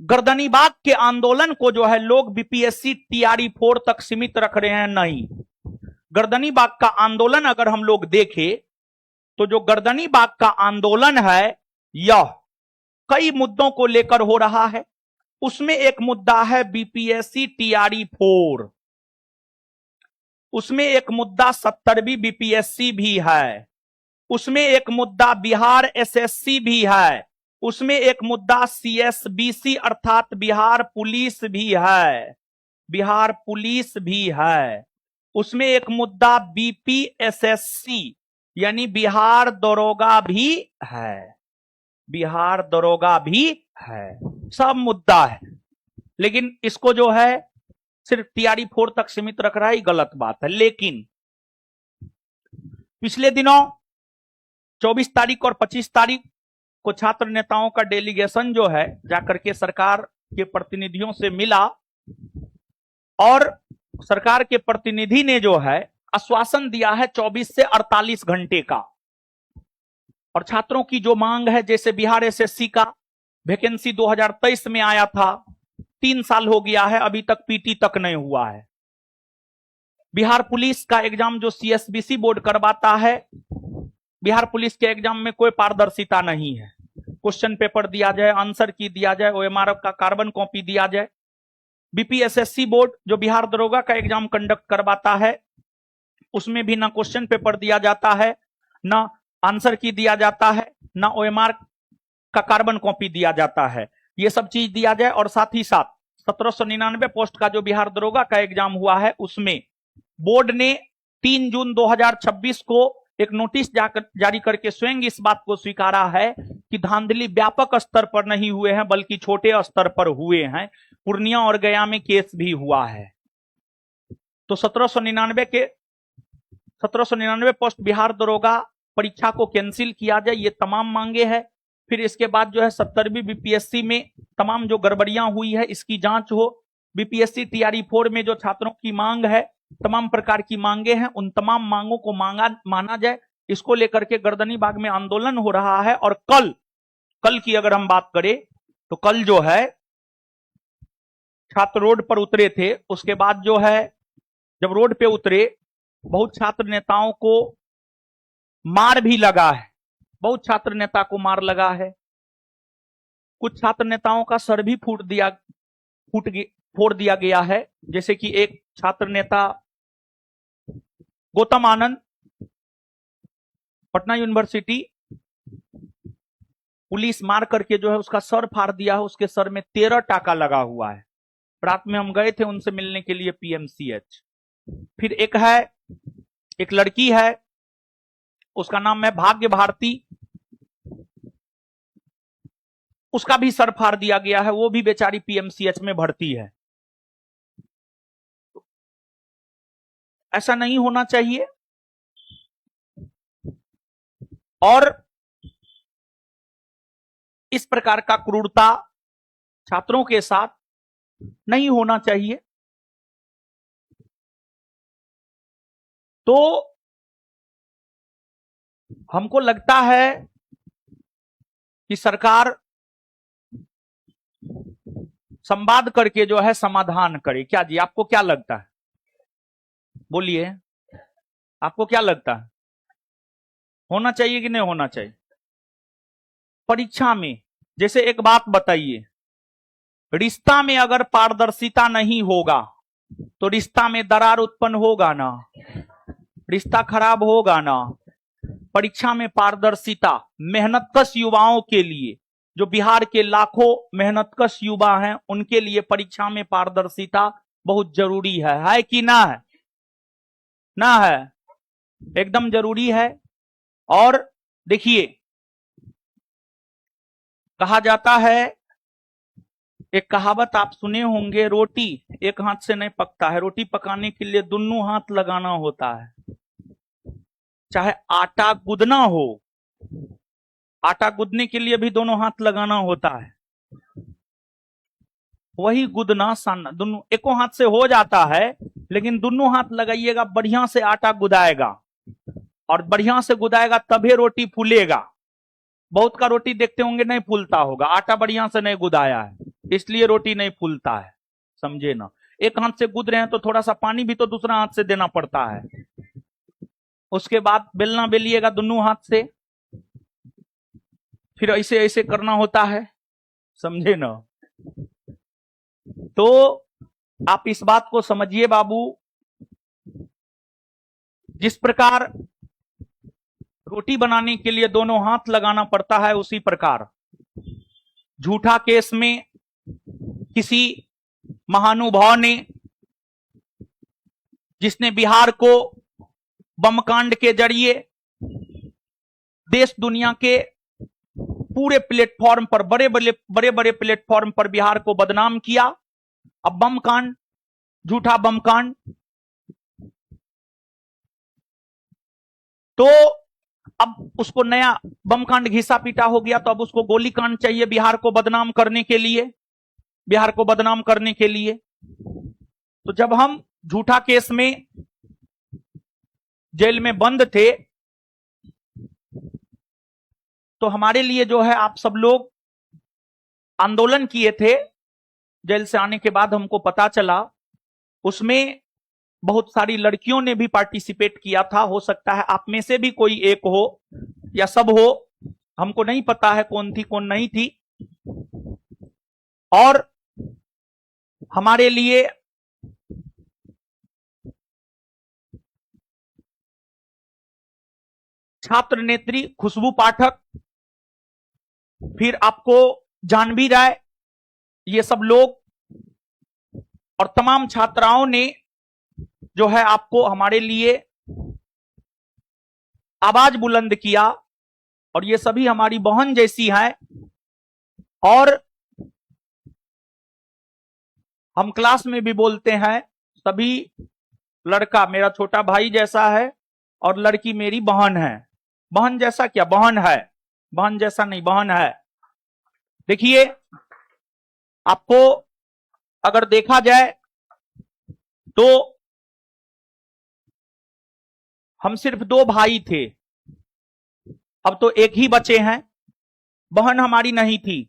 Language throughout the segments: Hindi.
गर्दनी बाग के आंदोलन को जो है लोग बीपीएससी टीआरई 4 तक सीमित रख रहे हैं। नहीं, गर्दनी बाग का आंदोलन अगर हम लोग देखें तो जो गर्दनी बाग का आंदोलन है यह कई मुद्दों को लेकर हो रहा है। उसमें एक मुद्दा है बीपीएससी टीआरई 4, उसमें एक मुद्दा 70वीं बीपीएससी भी है, उसमें एक मुद्दा बिहार एसएससी भी है, उसमें एक मुद्दा सीएसबीसी अर्थात बिहार पुलिस भी है, बिहार पुलिस भी है, उसमें एक मुद्दा बीपीएसएससी यानी बिहार दरोगा भी है, बिहार दरोगा भी है, सब मुद्दा है। लेकिन इसको जो है सिर्फ टीआरई 4 तक सीमित रख रहा है, गलत बात है। लेकिन पिछले दिनों 24 तारीख और 25 तारीख को छात्र नेताओं का डेलीगेशन जो है जाकर के सरकार के प्रतिनिधियों से मिला और सरकार के प्रतिनिधि ने जो है आश्वासन दिया है 24 से 48 घंटे का। और छात्रों की जो मांग है, जैसे बिहार एसएससी का वैकेंसी 2023 में आया था, 3 साल हो गया है, अभी तक पीटी तक नहीं हुआ है। बिहार पुलिस का एग्जाम जो सीएसबीसी बोर्ड करवाता है, बिहार पुलिस के एग्जाम में कोई पारदर्शिता नहीं है। क्वेश्चन पेपर दिया जाए, आंसर की दिया जाए, ओएमआर का कार्बन कॉपी दिया जाए। बीपीएसएससी बोर्ड जो बिहार दरोगा का एग्जाम कंडक्ट करवाता है, उसमें भी ना क्वेश्चन पेपर दिया जाता है, ना आंसर की दिया जाता है, ना ओएमआर का कार्बन कॉपी दिया जाता है। ये सब चीज दिया जाए। और साथ ही साथ 1799 पोस्ट का जो बिहार दरोगा का एग्जाम हुआ है, उसमें बोर्ड ने 3 जून 2026 को एक नोटिस जारी करके स्वयं इस बात को स्वीकारा है कि धांधली व्यापक स्तर पर नहीं हुए हैं बल्कि छोटे स्तर पर हुए हैं। पूर्णिया और गया में केस भी हुआ है। तो 1799 पोस्ट बिहार दरोगा परीक्षा को कैंसिल किया जाए, ये तमाम मांगे हैं। फिर इसके बाद जो है 70वीं बीपीएससी में तमाम जो गड़बड़ियां हुई है इसकी जांच हो। बीपीएससी टीआरई 4 में जो छात्रों की मांग है, तमाम प्रकार की मांगे हैं, उन तमाम मांगों को माना जाए। इसको लेकर के गर्दनी बाग में आंदोलन हो रहा है। और कल की अगर हम बात करें तो कल जो है छात्र रोड पर उतरे थे। उसके बाद जो है जब रोड पे उतरे, बहुत छात्र नेताओं को मार भी लगा है, बहुत छात्र नेता को मार लगा है। कुछ छात्र नेताओं का सर भी फोड़ दिया गया है। जैसे कि एक छात्र नेता गौतम आनंद, पटना यूनिवर्सिटी, पुलिस मार करके जो है उसका सर फाड़ दिया है। उसके सर में 13 टाका लगा हुआ है। रात में हम गए थे उनसे मिलने के लिए पीएमसीएच। फिर एक लड़की है, उसका नाम है भाग्य भारती, उसका भी सर फाड़ दिया गया है। वो भी बेचारी पीएमसीएच में भर्ती है। ऐसा नहीं होना चाहिए और इस प्रकार का क्रूरता छात्रों के साथ नहीं होना चाहिए। तो हमको लगता है कि सरकार संवाद करके जो है समाधान करे। क्या जी, आपको क्या लगता है? बोलिए, आपको क्या लगता है, होना चाहिए कि नहीं होना चाहिए? परीक्षा में जैसे एक बात बताइए, रिश्ता में अगर पारदर्शिता नहीं होगा तो रिश्ता में दरार उत्पन्न होगा ना, रिश्ता खराब होगा ना। परीक्षा में पारदर्शिता मेहनतकश युवाओं के लिए, जो बिहार के लाखों मेहनतकश युवा हैं, उनके लिए परीक्षा में पारदर्शिता बहुत जरूरी है कि ना है? ना है, एकदम जरूरी है। और देखिए, कहा जाता है, एक कहावत आप सुने होंगे, रोटी एक हाथ से नहीं पकता है। रोटी पकाने के लिए दोनों हाथ लगाना होता है। चाहे आटा गूंदना हो, आटा गूंदने के लिए भी दोनों हाथ लगाना होता है। वही गूंदना सानना दोनों एको हाथ से हो जाता है, लेकिन दोनों हाथ लगाइएगा, बढ़िया से आटा गुदाएगा और बढ़िया से गुदाएगा तभी रोटी फूलेगा। बहुत का रोटी देखते होंगे नहीं फूलता होगा, आटा बढ़िया से नहीं गुदाया है। इसलिए रोटी नहीं फूलता है, समझे ना। एक हाथ से गूंद रहे हैं तो थोड़ा सा पानी भी तो दूसरा हाथ से देना पड़ता है, उसके बाद बेलना बेलिएगा दोनों हाथ से, फिर ऐसे ऐसे करना होता है, समझे ना। तो आप इस बात को समझिए बाबू, जिस प्रकार रोटी बनाने के लिए दोनों हाथ लगाना पड़ता है, उसी प्रकार झूठा केस में किसी महानुभाव ने, जिसने बिहार को बमकांड के जरिए देश दुनिया के पूरे प्लेटफॉर्म पर, बड़े बड़े प्लेटफॉर्म पर बिहार को बदनाम किया। अब बमकांड, झूठा बमकांड, तो अब उसको नया बमकांड घिसा पीटा हो गया, तो अब उसको गोलीकांड चाहिए बिहार को बदनाम करने के लिए, बिहार को बदनाम करने के लिए। तो जब हम झूठा केस में जेल में बंद थे, तो हमारे लिए जो है आप सब लोग आंदोलन किए थे। जेल से आने के बाद हमको पता चला उसमें बहुत सारी लड़कियों ने भी पार्टिसिपेट किया था। हो सकता है आप में से भी कोई एक हो या सब हो, हमको नहीं पता है कौन थी कौन नहीं थी। और हमारे लिए छात्र नेत्री खुशबू पाठक, फिर आपको जानवी राय, ये सब लोग और तमाम छात्राओं ने जो है आपको हमारे लिए आवाज बुलंद किया। और ये सभी हमारी बहन जैसी हैं, और हम क्लास में भी बोलते हैं सभी लड़का मेरा छोटा भाई जैसा है और लड़की मेरी बहन है। बहन जैसा क्या, बहन है, बहन जैसा नहीं, बहन है। देखिए, आपको अगर देखा जाए तो हम सिर्फ 2 भाई थे, अब तो एक ही बचे हैं। बहन हमारी नहीं थी,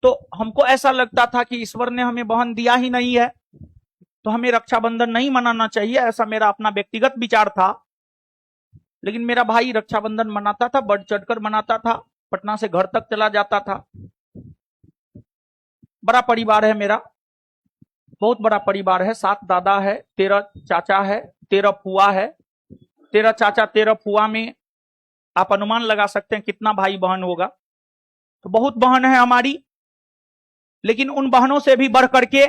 तो हमको ऐसा लगता था कि ईश्वर ने हमें बहन दिया ही नहीं है, तो हमें रक्षाबंधन नहीं मनाना चाहिए, ऐसा मेरा अपना व्यक्तिगत विचार था। लेकिन मेरा भाई रक्षाबंधन मनाता था, बढ़ चढ़कर मनाता था, पटना से घर तक चला जाता था। बड़ा परिवार है मेरा, बहुत बड़ा परिवार है, 7 दादा है, 13 चाचा है, 13 फुआ है। 13 चाचा 13 फुआ में आप अनुमान लगा सकते हैं कितना भाई बहन होगा। तो बहुत बहन है हमारी, लेकिन उन बहनों से भी बढ़ करके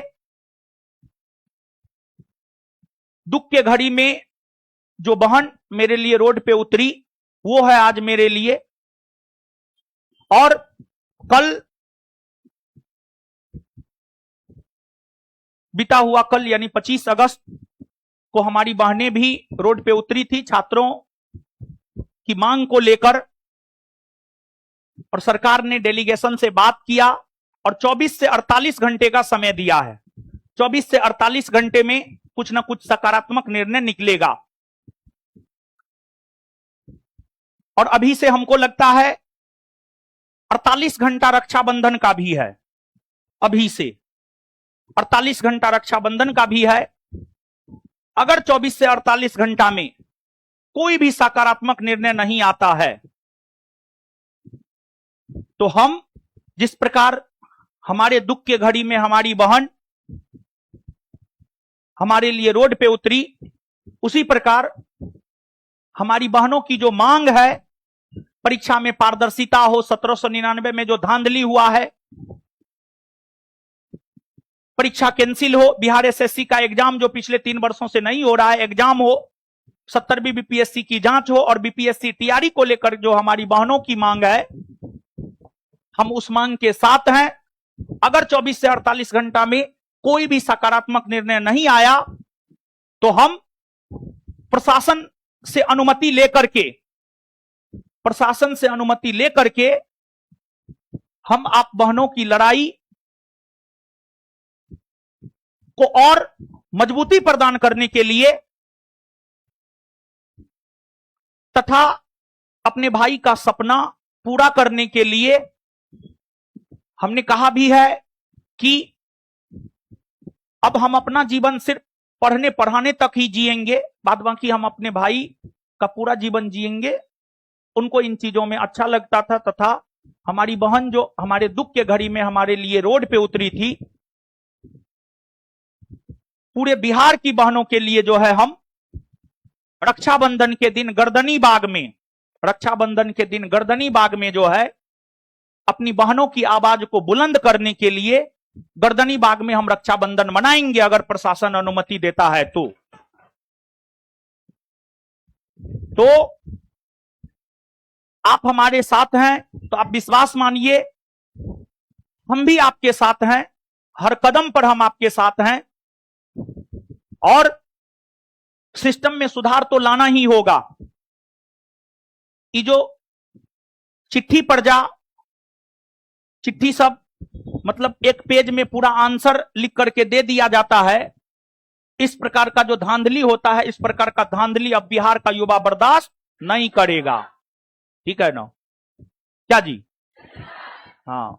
दुख के घड़ी में जो बहन मेरे लिए रोड पे उतरी, वो है आज मेरे लिए। और कल बीता हुआ कल यानी 25 अगस्त को हमारी बहनें भी रोड पे उतरी थी छात्रों की मांग को लेकर, और सरकार ने डेलीगेशन से बात किया और 24 से 48 घंटे का समय दिया है। 24 से 48 घंटे में कुछ ना कुछ सकारात्मक निर्णय निकलेगा। और अभी से हमको लगता है 48 घंटा रक्षाबंधन का भी है, अभी से 48 घंटा रक्षाबंधन का भी है। अगर 24 से 48 घंटा में कोई भी सकारात्मक निर्णय नहीं आता है, तो हम जिस प्रकार हमारे दुख के घड़ी में हमारी बहन हमारे लिए रोड पे उतरी, उसी प्रकार हमारी बहनों की जो मांग है, परीक्षा में पारदर्शिता हो, 1799 में जो धांधली हुआ है, परीक्षा कैंसिल हो, बिहार एसएससी का एग्जाम जो पिछले 3 वर्षों से नहीं हो रहा है एग्जाम हो, 70वीं बीपीएससी की जांच हो, और बीपीएससी टीआरई को लेकर जो हमारी बहनों की मांग है, हम उस मांग के साथ हैं। अगर 24 से 48 घंटा में कोई भी सकारात्मक निर्णय नहीं आया, तो हम प्रशासन से अनुमति लेकर के हम आप बहनों की लड़ाई को और मजबूती प्रदान करने के लिए तथा अपने भाई का सपना पूरा करने के लिए हमने कहा भी है कि अब हम अपना जीवन सिर्फ पढ़ने पढ़ाने तक ही जिएंगे, बाद बाकी हम अपने भाई का पूरा जीवन जिएंगे। उनको इन चीजों में अच्छा लगता था, तथा हमारी बहन जो हमारे दुख के घड़ी में हमारे लिए रोड पे उतरी थी, पूरे बिहार की बहनों के लिए जो है हम रक्षाबंधन के दिन गर्दनी बाग में, रक्षाबंधन के दिन गर्दनी बाग में जो है अपनी बहनों की आवाज को बुलंद करने के लिए गर्दनी बाग में हम रक्षाबंधन मनाएंगे, अगर प्रशासन अनुमति देता है तो आप हमारे साथ हैं तो आप विश्वास मानिए, हम भी आपके साथ हैं, हर कदम पर हम आपके साथ हैं। और सिस्टम में सुधार तो लाना ही होगा। ये जो चिट्ठी पर जा, चिट्ठी सब मतलब एक पेज में पूरा आंसर लिख करके दे दिया जाता है, इस प्रकार का जो धांधली होता है, इस प्रकार का धांधली अब बिहार का युवा बर्दाश्त नहीं करेगा। ठीक है ना? क्या जी? हाँ।